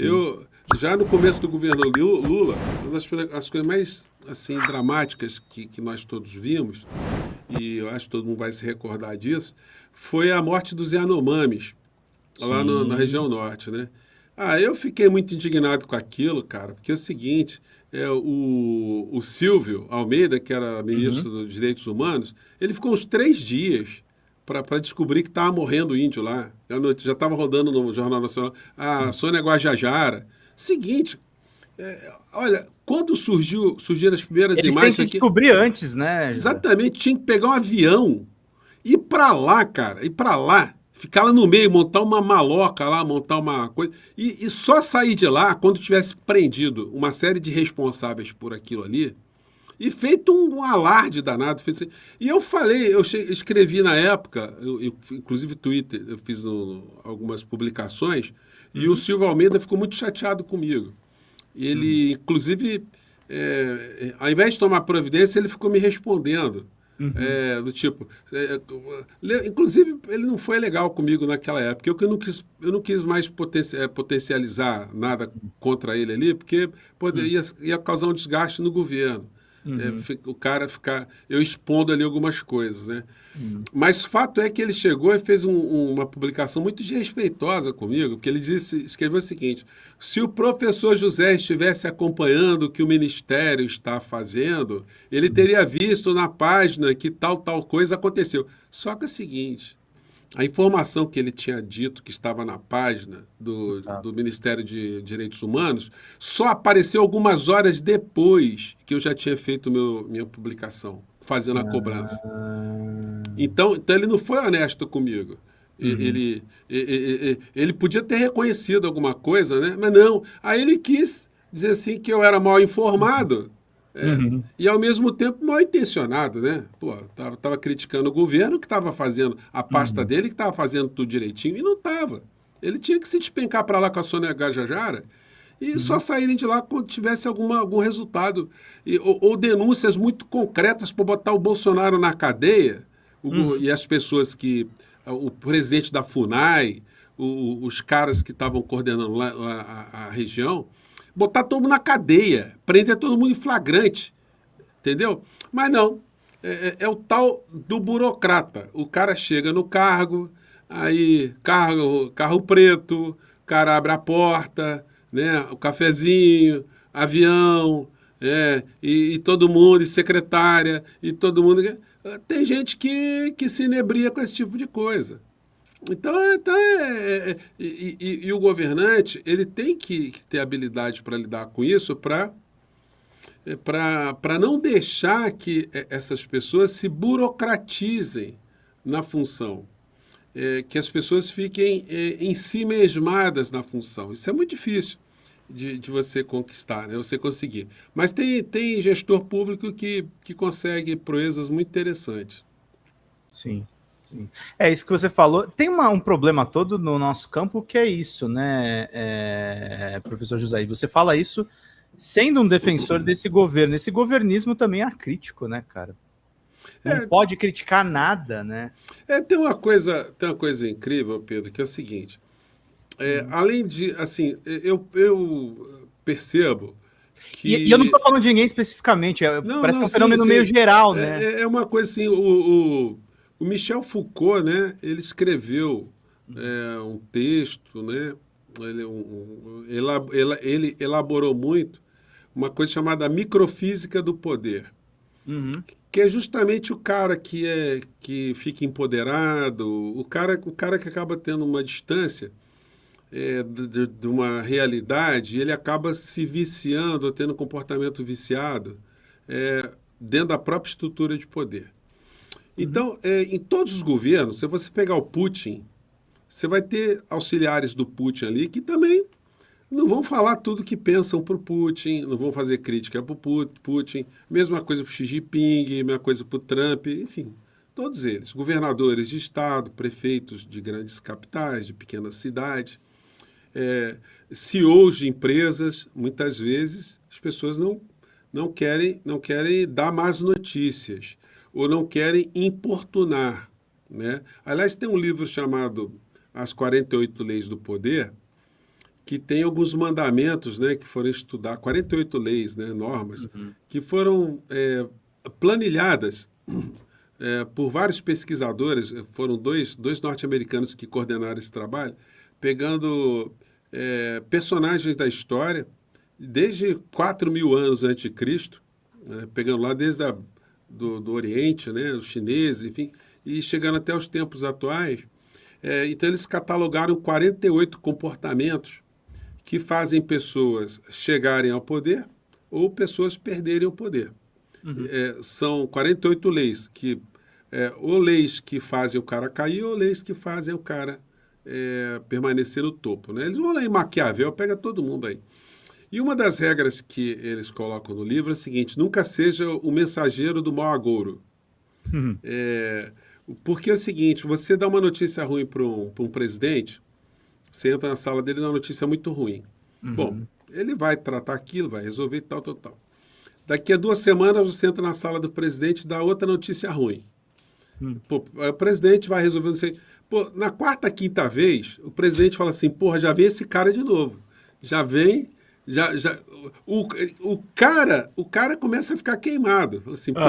Sim. Eu, já no começo do governo Lula, uma das coisas mais assim, dramáticas que nós todos vimos, e eu acho que todo mundo vai se recordar disso, foi a morte dos Yanomamis, lá na Sim. região norte, né? Eu fiquei muito indignado com aquilo, cara, porque é o seguinte, o Silvio Almeida, que era Uhum. ministro dos Direitos Humanos, ele ficou uns 3 dias para descobrir que estava morrendo índio lá. Já estava rodando no Jornal Nacional. A Sônia Guajajara. Seguinte, olha, quando surgiram as primeiras Eles têm imagens que aqui, descobrir antes, né, José? exatamente, tinha que pegar um avião, ir para lá, cara, ir para lá, ficar lá no meio, montar uma maloca lá, montar uma coisa, e só sair de lá quando tivesse prendido uma série de responsáveis por aquilo ali, e feito um alarde danado. E eu falei, escrevi na época, inclusive Twitter, eu fiz algumas publicações, e o Uhum. Silvio Almeida ficou muito chateado comigo. Uhum. Ele, inclusive, ao invés de tomar providência, ele ficou me respondendo. Uhum. Do tipo. Inclusive, ele não foi legal comigo naquela época. Eu não quis mais potencializar nada contra ele ali, porque Uhum. ia causar um desgaste no governo. Uhum. O cara ficar. Eu expondo ali algumas coisas, né? Uhum. Mas fato é que ele chegou e fez uma publicação muito desrespeitosa comigo, porque ele escreveu o seguinte: se o professor José estivesse acompanhando o que o Ministério está fazendo, ele Uhum. teria visto na página que tal coisa aconteceu. Só que é o seguinte, a informação que ele tinha dito que estava na página Tá. do Ministério de Direitos Humanos só apareceu algumas horas depois que eu já tinha feito minha publicação, fazendo a cobrança. Ah. Então ele não foi honesto comigo. Uhum. Ele podia ter reconhecido alguma coisa, né? Mas não. Aí ele quis dizer assim que eu era mal informado, Uhum. e ao mesmo tempo mal intencionado, né? Pô, tava criticando o governo que estava fazendo, a pasta Uhum. dele que estava fazendo tudo direitinho, e não estava. Ele tinha que se despencar para lá com a Sônia Guajajara e só Uhum. saírem de lá quando tivesse algum resultado. Ou denúncias muito concretas para botar o Bolsonaro na cadeia, Uhum. e as pessoas que. O presidente da FUNAI, os caras que estavam coordenando a região, botar todo mundo na cadeia, prender todo mundo em flagrante, entendeu? Mas não, é o tal do burocrata. O cara chega no cargo, aí carro preto, o cara abre a porta, né, o cafezinho, avião, e todo mundo, e secretária, e todo mundo. Tem gente que se inebria com esse tipo de coisa. E o governante ele tem que ter habilidade para lidar com isso, para não deixar que essas pessoas se burocratizem na função, que as pessoas fiquem em si mesmadas na função. Isso é muito difícil de você conquistar, né? Você conseguir. Mas tem gestor público que consegue proezas muito interessantes. Sim, sim. É isso que você falou. Tem um problema todo no nosso campo que é isso, né, professor José? E você fala isso sendo um defensor desse governo. Esse governismo também é acrítico, né, cara? Não É, pode criticar nada, né? tem uma coisa incrível, Pedro, que é o seguinte. Uhum. Além de, assim, eu percebo E eu não estou que. falando de ninguém especificamente, Não, parece que não, é um sim, fenômeno meio sim. geral, né? É uma coisa assim, o Michel Foucault, né, ele escreveu um texto, né, ele elaborou muito uma coisa chamada microfísica do poder, Uhum. que é justamente o cara que fica empoderado, o cara que acaba tendo uma distância de uma realidade, ele acaba se viciando ou tendo um comportamento viciado dentro da própria estrutura de poder. Uhum. Então, em todos os governos, se você pegar o Putin, você vai ter auxiliares do Putin ali que também não vão falar tudo que pensam para o Putin, não vão fazer crítica para o Putin, mesma coisa para o Xi Jinping, mesma coisa para o Trump, enfim, todos eles, governadores de estado, prefeitos de grandes capitais, de pequenas cidades, é, CEOs de empresas, muitas vezes as pessoas não querem dar más notícias ou não querem importunar, né? Aliás, tem um livro chamado As 48 Leis do Poder, que tem alguns mandamentos, né, que foram estudar, 48 leis, né, normas, que foram planilhadas por vários pesquisadores, foram dois norte-americanos que coordenaram esse trabalho, pegando personagens da história, desde 4.000 anos antes de Cristo, né, pegando lá desde do Oriente, né, os chineses, enfim, e chegando até os tempos atuais. Então, eles catalogaram 48 comportamentos que fazem pessoas chegarem ao poder ou pessoas perderem o poder. São 48 leis, ou leis que fazem o cara cair ou leis que fazem o cara permanecer no topo. Né? Eles vão lá em Maquiavel, pega todo mundo aí. E uma das regras que eles colocam no livro é a seguinte: nunca seja o mensageiro do mau agouro. Porque é o seguinte, você dá uma notícia ruim para um presidente, você entra na sala dele e dá uma notícia muito ruim. Bom, ele vai tratar aquilo, vai resolver tal, tal, tal. Daqui a 2 semanas você entra na sala do presidente e dá outra notícia ruim. Pô, o presidente vai resolver, não sei. Pô, na 4ª, 5ª vez, o presidente fala assim, porra, já vem esse cara de novo. Já vem... O cara começa a ficar queimado. Assim, pô,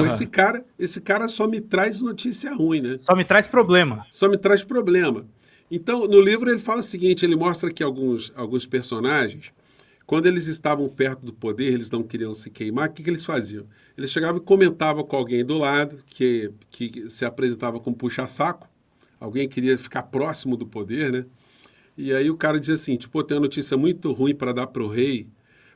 esse cara só me traz notícia ruim, né? Só me traz problema. Só me traz problema. Então, no livro ele fala o seguinte, ele mostra que alguns personagens, quando eles estavam perto do poder, eles não queriam se queimar, o que eles faziam? Eles chegavam e comentavam com alguém do lado, que se apresentava como puxa-saco, alguém queria ficar próximo do poder, né? E aí o cara dizia assim, tipo, tem uma notícia muito ruim para dar para o rei,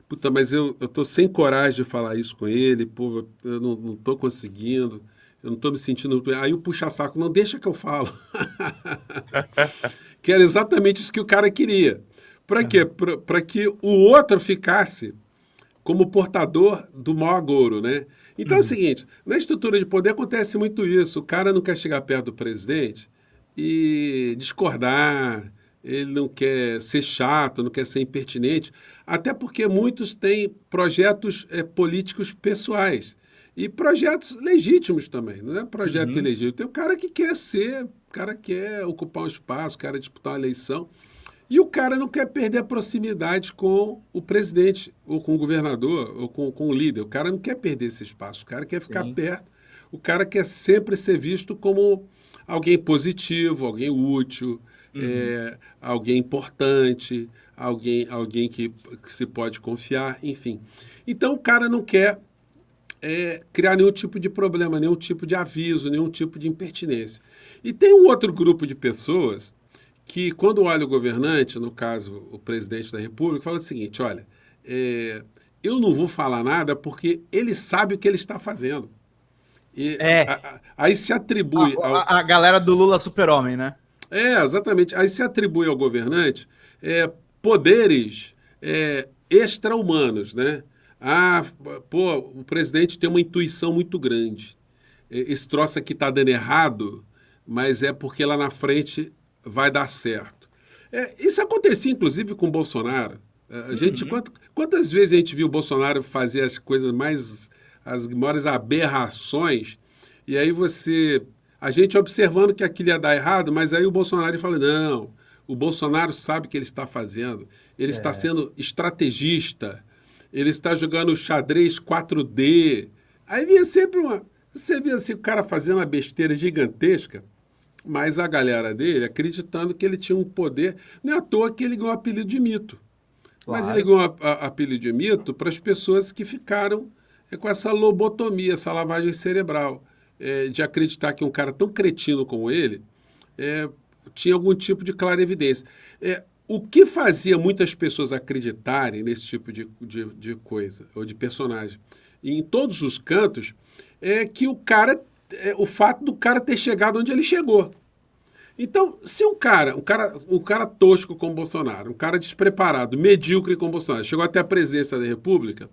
puta, mas eu tô sem coragem de falar isso com ele, pô, eu não tô conseguindo, eu não tô me sentindo... Aí o puxa-saco, não, deixa que eu falo. Que era exatamente isso que o cara queria. Para quê? Para que o outro ficasse como portador do mau agouro, né? Então é o seguinte, na estrutura de poder acontece muito isso, o cara não quer chegar perto do presidente e discordar, ele não quer ser chato, não quer ser impertinente, até porque muitos têm projetos políticos pessoais e projetos legítimos também, não é projeto ilegítimo. Tem o cara que quer o cara quer ocupar um espaço, o cara disputar uma eleição, e o cara não quer perder a proximidade com o presidente, ou com o governador, ou com o líder. O cara não quer perder esse espaço, o cara quer ficar perto, o cara quer sempre ser visto como alguém positivo, alguém útil, alguém importante, alguém que se pode confiar, enfim. Então o cara não quer criar nenhum tipo de problema, nenhum tipo de aviso, nenhum tipo de impertinência. E tem um outro grupo de pessoas que, quando olha o governante, no caso o presidente da República, fala o seguinte, olha, eu não vou falar nada porque ele sabe o que ele está fazendo. E aí se atribui... A galera do Lula super-homem, né? Exatamente. Aí se atribui ao governante poderes extra-humanos, né? Pô, o presidente tem uma intuição muito grande. Esse troço aqui está dando errado, mas é porque lá na frente vai dar certo. Isso acontecia, inclusive, com o Bolsonaro. Quantas vezes a gente viu o Bolsonaro fazer as coisas as maiores aberrações, e aí a gente observando que aquilo ia dar errado, mas aí o Bolsonaro fala, não, o Bolsonaro sabe o que ele está fazendo, ele está sendo estrategista, ele está jogando xadrez 4D. Aí vinha sempre você via assim, o cara fazendo uma besteira gigantesca, mas a galera dele acreditando que ele tinha um poder. Não é à toa que ele ganhou o apelido de mito. Claro. Mas ele ganhou apelido de mito para as pessoas que ficaram com essa lobotomia, essa lavagem cerebral, de acreditar que um cara tão cretino como ele tinha algum tipo de clarevidência. O que fazia muitas pessoas acreditarem nesse tipo de coisa, ou de personagem, em todos os cantos, é que o fato do cara ter chegado onde ele chegou. Então, se um cara tosco como Bolsonaro, um cara despreparado, medíocre como Bolsonaro, chegou até a presidência da República,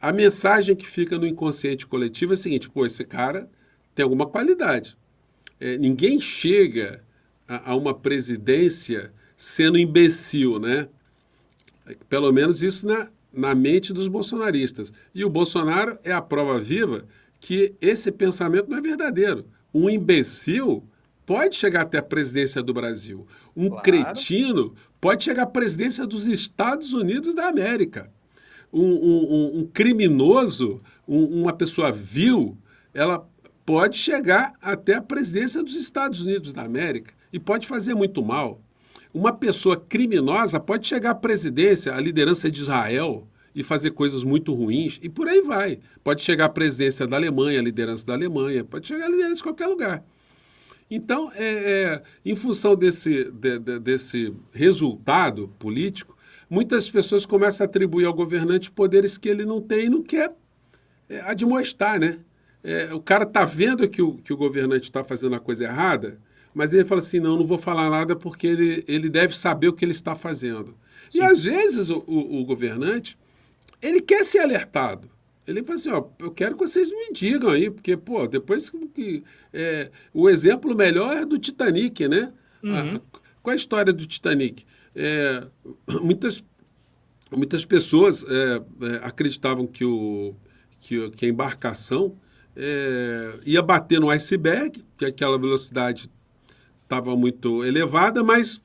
a mensagem que fica no inconsciente coletivo é a seguinte, pô, esse cara tem alguma qualidade. Ninguém chega a uma presidência sendo imbecil, né? Pelo menos isso na mente dos bolsonaristas. E o Bolsonaro é a prova viva que esse pensamento não é verdadeiro. Um imbecil pode chegar até a presidência do Brasil. Um Claro. cretino pode chegar à presidência dos Estados Unidos da América. Um criminoso, uma pessoa vil, ela pode chegar até a presidência dos Estados Unidos da América e pode fazer muito mal. Uma pessoa criminosa pode chegar à presidência, à liderança de Israel e fazer coisas muito ruins e por aí vai. Pode chegar à presidência da Alemanha, à liderança da Alemanha, pode chegar à liderança de qualquer lugar. Então, em função desse resultado político, muitas pessoas começam a atribuir ao governante poderes que ele não tem e não quer admoestar, né? O cara está vendo que o governante está fazendo a coisa errada, mas ele fala assim, não vou falar nada porque ele deve saber o que ele está fazendo. Sim. E às vezes o governante, ele quer ser alertado. Ele fala assim, ó, eu quero que vocês me digam aí, porque, pô, depois que... o exemplo melhor é do Titanic, né? Uhum. Qual é a história do Titanic? Muitas pessoas acreditavam que a embarcação ia bater no iceberg, que aquela velocidade estava muito elevada, mas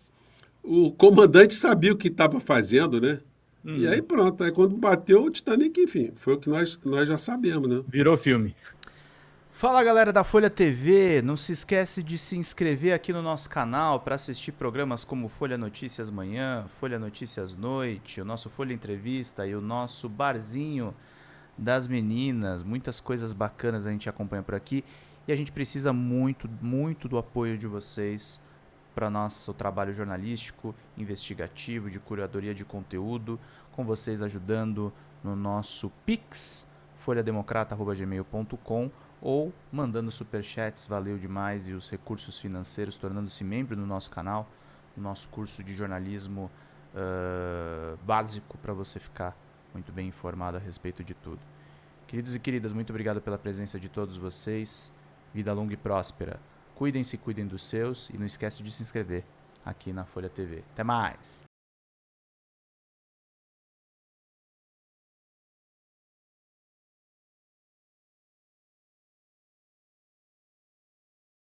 o comandante sabia o que estava fazendo, né? E aí pronto, aí quando bateu o Titanic, enfim, foi o que nós já sabemos, né? Virou filme. Fala galera da Folha TV, não se esquece de se inscrever aqui no nosso canal para assistir programas como Folha Notícias Manhã, Folha Notícias Noite, o nosso Folha Entrevista e o nosso Barzinho das Meninas. Muitas coisas bacanas a gente acompanha por aqui e a gente precisa muito, muito do apoio de vocês para nosso trabalho jornalístico, investigativo, de curadoria de conteúdo, com vocês ajudando no nosso Pix, folhademocrata@gmail.com, ou mandando superchats, valeu demais, e os recursos financeiros, tornando-se membro do nosso canal, no nosso curso de jornalismo básico, para você ficar muito bem informado a respeito de tudo. Queridos e queridas, muito obrigado pela presença de todos vocês. Vida longa e próspera. Cuidem-se, cuidem dos seus e não esquece de se inscrever aqui na Folha TV. Até mais!